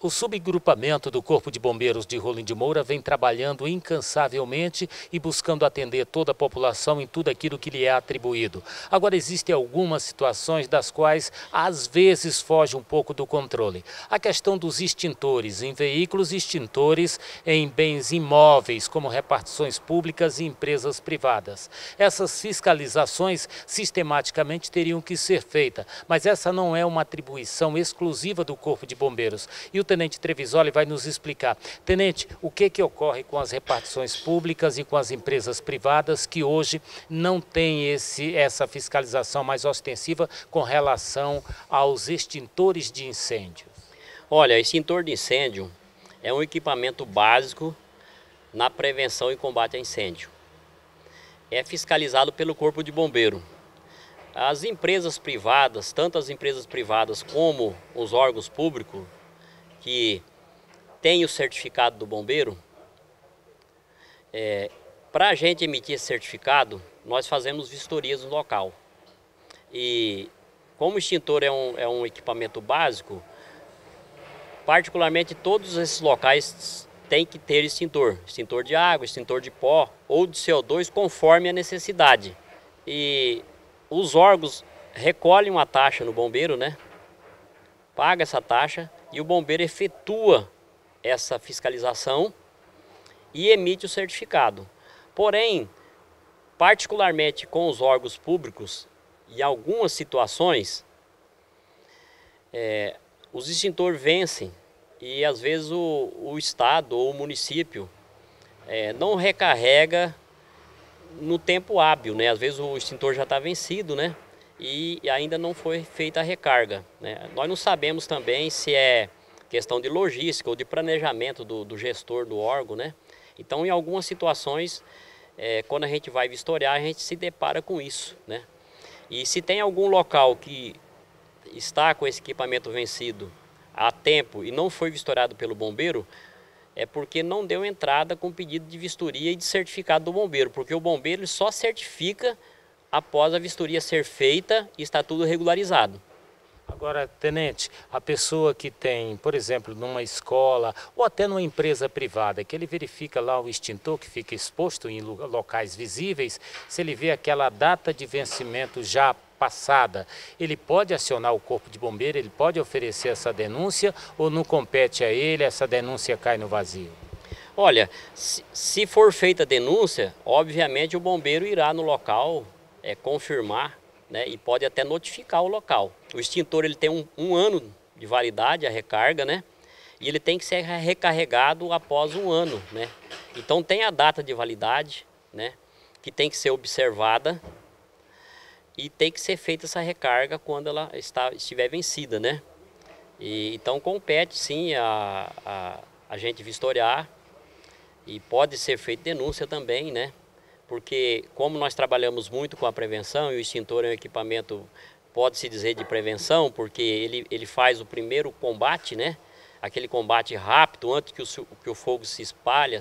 O subgrupamento do Corpo de Bombeiros de Rolim de Moura vem trabalhando incansavelmente e buscando atender toda a população em tudo aquilo que lhe é atribuído. Agora, existem algumas situações das quais, às vezes, foge um pouco do controle. A questão dos extintores em veículos, extintores em bens imóveis, como repartições públicas e empresas privadas. Essas fiscalizações sistematicamente teriam que ser feitas, mas essa não é uma atribuição exclusiva do Corpo de Bombeiros. E o Tenente Trevisoli vai nos explicar. Tenente, o que ocorre com as repartições públicas e com as empresas privadas que hoje não têm essa fiscalização mais ostensiva com relação aos extintores de incêndio? Olha, extintor de incêndio é um equipamento básico na prevenção e combate a incêndio. É fiscalizado pelo Corpo de Bombeiro. As empresas privadas, tanto as empresas privadas como os órgãos públicos, que tem o certificado do bombeiro, para a gente emitir esse certificado, nós fazemos vistorias no local. E como o extintor é um equipamento básico, particularmente todos esses locais têm que ter extintor de água, extintor de pó ou de CO2, conforme a necessidade. E os órgãos recolhem uma taxa no bombeiro, né? Paga essa taxa e o bombeiro efetua essa fiscalização e emite o certificado. Porém, particularmente com os órgãos públicos, em algumas situações, os extintores vencem e às vezes o Estado ou o município não recarrega no tempo hábil, né? Às vezes o extintor já está vencido, né? E ainda não foi feita a recarga, né? Nós não sabemos também se é questão de logística ou de planejamento do gestor do órgão, né? Então, em algumas situações, quando a gente vai vistoriar, a gente se depara com isso, né? E se tem algum local que está com esse equipamento vencido há tempo e não foi vistoriado pelo bombeiro, é porque não deu entrada com pedido de vistoria e de certificado do bombeiro, porque o bombeiro ele só certifica após a vistoria ser feita e está tudo regularizado. Agora, Tenente, a pessoa que tem, por exemplo, numa escola ou até numa empresa privada, que ele verifica lá o extintor que fica exposto em locais visíveis, se ele vê aquela data de vencimento já passada, ele pode acionar o Corpo de Bombeiro, ele pode oferecer essa denúncia ou não compete a ele, essa denúncia cai no vazio? Olha, se for feita a denúncia, obviamente o bombeiro irá no local confirmar, né, e pode até notificar o local. O extintor ele tem um ano de validade, a recarga, né? E ele tem que ser recarregado após um ano, né? Então tem a data de validade, né? Que tem que ser observada e tem que ser feita essa recarga quando ela estiver vencida, né? Então compete sim a gente vistoriar e pode ser feita denúncia também, né? Porque como nós trabalhamos muito com a prevenção e o extintor é um equipamento, pode-se dizer, de prevenção, porque ele faz o primeiro combate, né? Aquele combate rápido, antes que o fogo se espalhe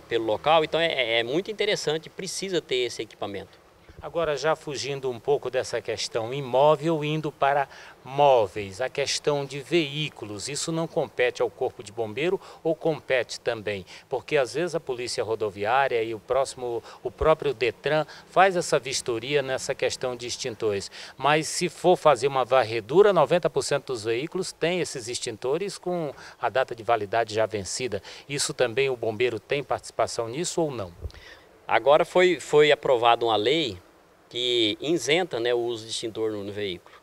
pelo local. Então é muito interessante, precisa ter esse equipamento. Agora, já fugindo um pouco dessa questão imóvel, indo para móveis, a questão de veículos, isso não compete ao Corpo de Bombeiro ou compete também? Porque às vezes a Polícia Rodoviária e o próprio Detran faz essa vistoria nessa questão de extintores. Mas se for fazer uma varredura, 90% dos veículos tem esses extintores com a data de validade já vencida. Isso também o bombeiro tem participação nisso ou não? Agora foi aprovada uma lei que isenta, né, o uso de extintor no veículo,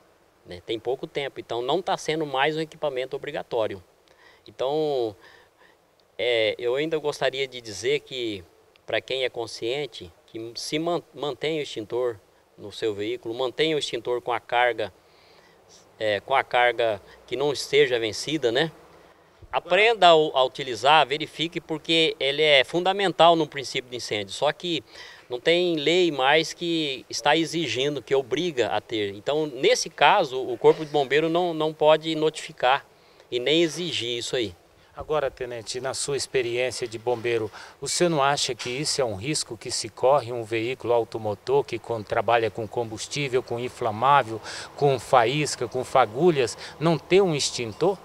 né? Tem pouco tempo, então não está sendo mais um equipamento obrigatório. Então, eu ainda gostaria de dizer que, para quem é consciente, que se mantenha o extintor no seu veículo, mantenha o extintor com a carga que não esteja vencida, né? Aprenda a utilizar, verifique, porque ele é fundamental no princípio de incêndio, só que não tem lei mais que está exigindo, que obriga a ter. Então, nesse caso, o Corpo de Bombeiro não pode notificar e nem exigir isso aí. Agora, Tenente, na sua experiência de bombeiro, o senhor não acha que isso é um risco que se corre em um veículo automotor que trabalha com combustível, com inflamável, com faísca, com fagulhas, não ter um extintor?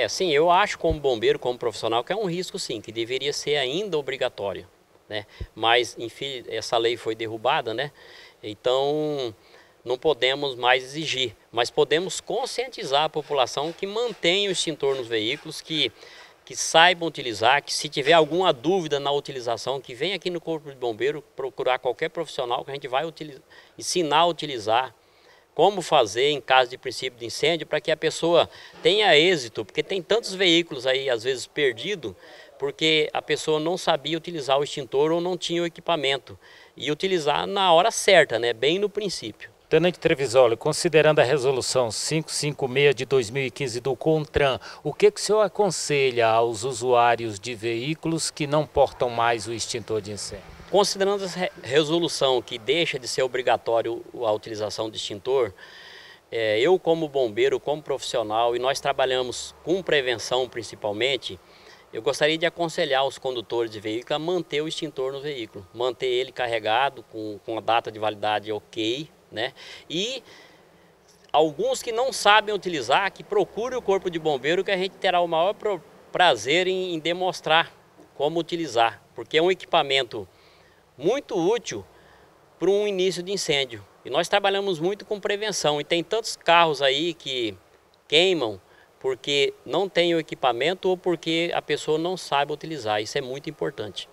Sim, eu acho como bombeiro, como profissional, que é um risco sim, que deveria ser ainda obrigatório, né? Mas, enfim, essa lei foi derrubada, né? Então, não podemos mais exigir, mas podemos conscientizar a população que mantenha o extintor nos veículos, que saibam utilizar, que se tiver alguma dúvida na utilização, que venha aqui no Corpo de Bombeiro procurar qualquer profissional que a gente vai ensinar a utilizar, como fazer em caso de princípio de incêndio, para que a pessoa tenha êxito, porque tem tantos veículos aí, às vezes, perdidos, porque a pessoa não sabia utilizar o extintor ou não tinha o equipamento. E utilizar na hora certa, né? Bem no princípio. Tenente Trevisoli, considerando a resolução 556 de 2015 do CONTRAN, o que o senhor aconselha aos usuários de veículos que não portam mais o extintor de incêndio? Considerando essa resolução que deixa de ser obrigatório a utilização de extintor, eu como bombeiro, como profissional, e nós trabalhamos com prevenção principalmente, eu gostaria de aconselhar os condutores de veículo a manter o extintor no veículo, manter ele carregado com a data de validade ok, né? E alguns que não sabem utilizar, que procurem o Corpo de Bombeiro, que a gente terá o maior prazer em demonstrar como utilizar, porque é um equipamento muito útil para um início de incêndio. E nós trabalhamos muito com prevenção, e tem tantos carros aí que queimam porque não tem o equipamento ou porque a pessoa não sabe utilizar. Isso é muito importante.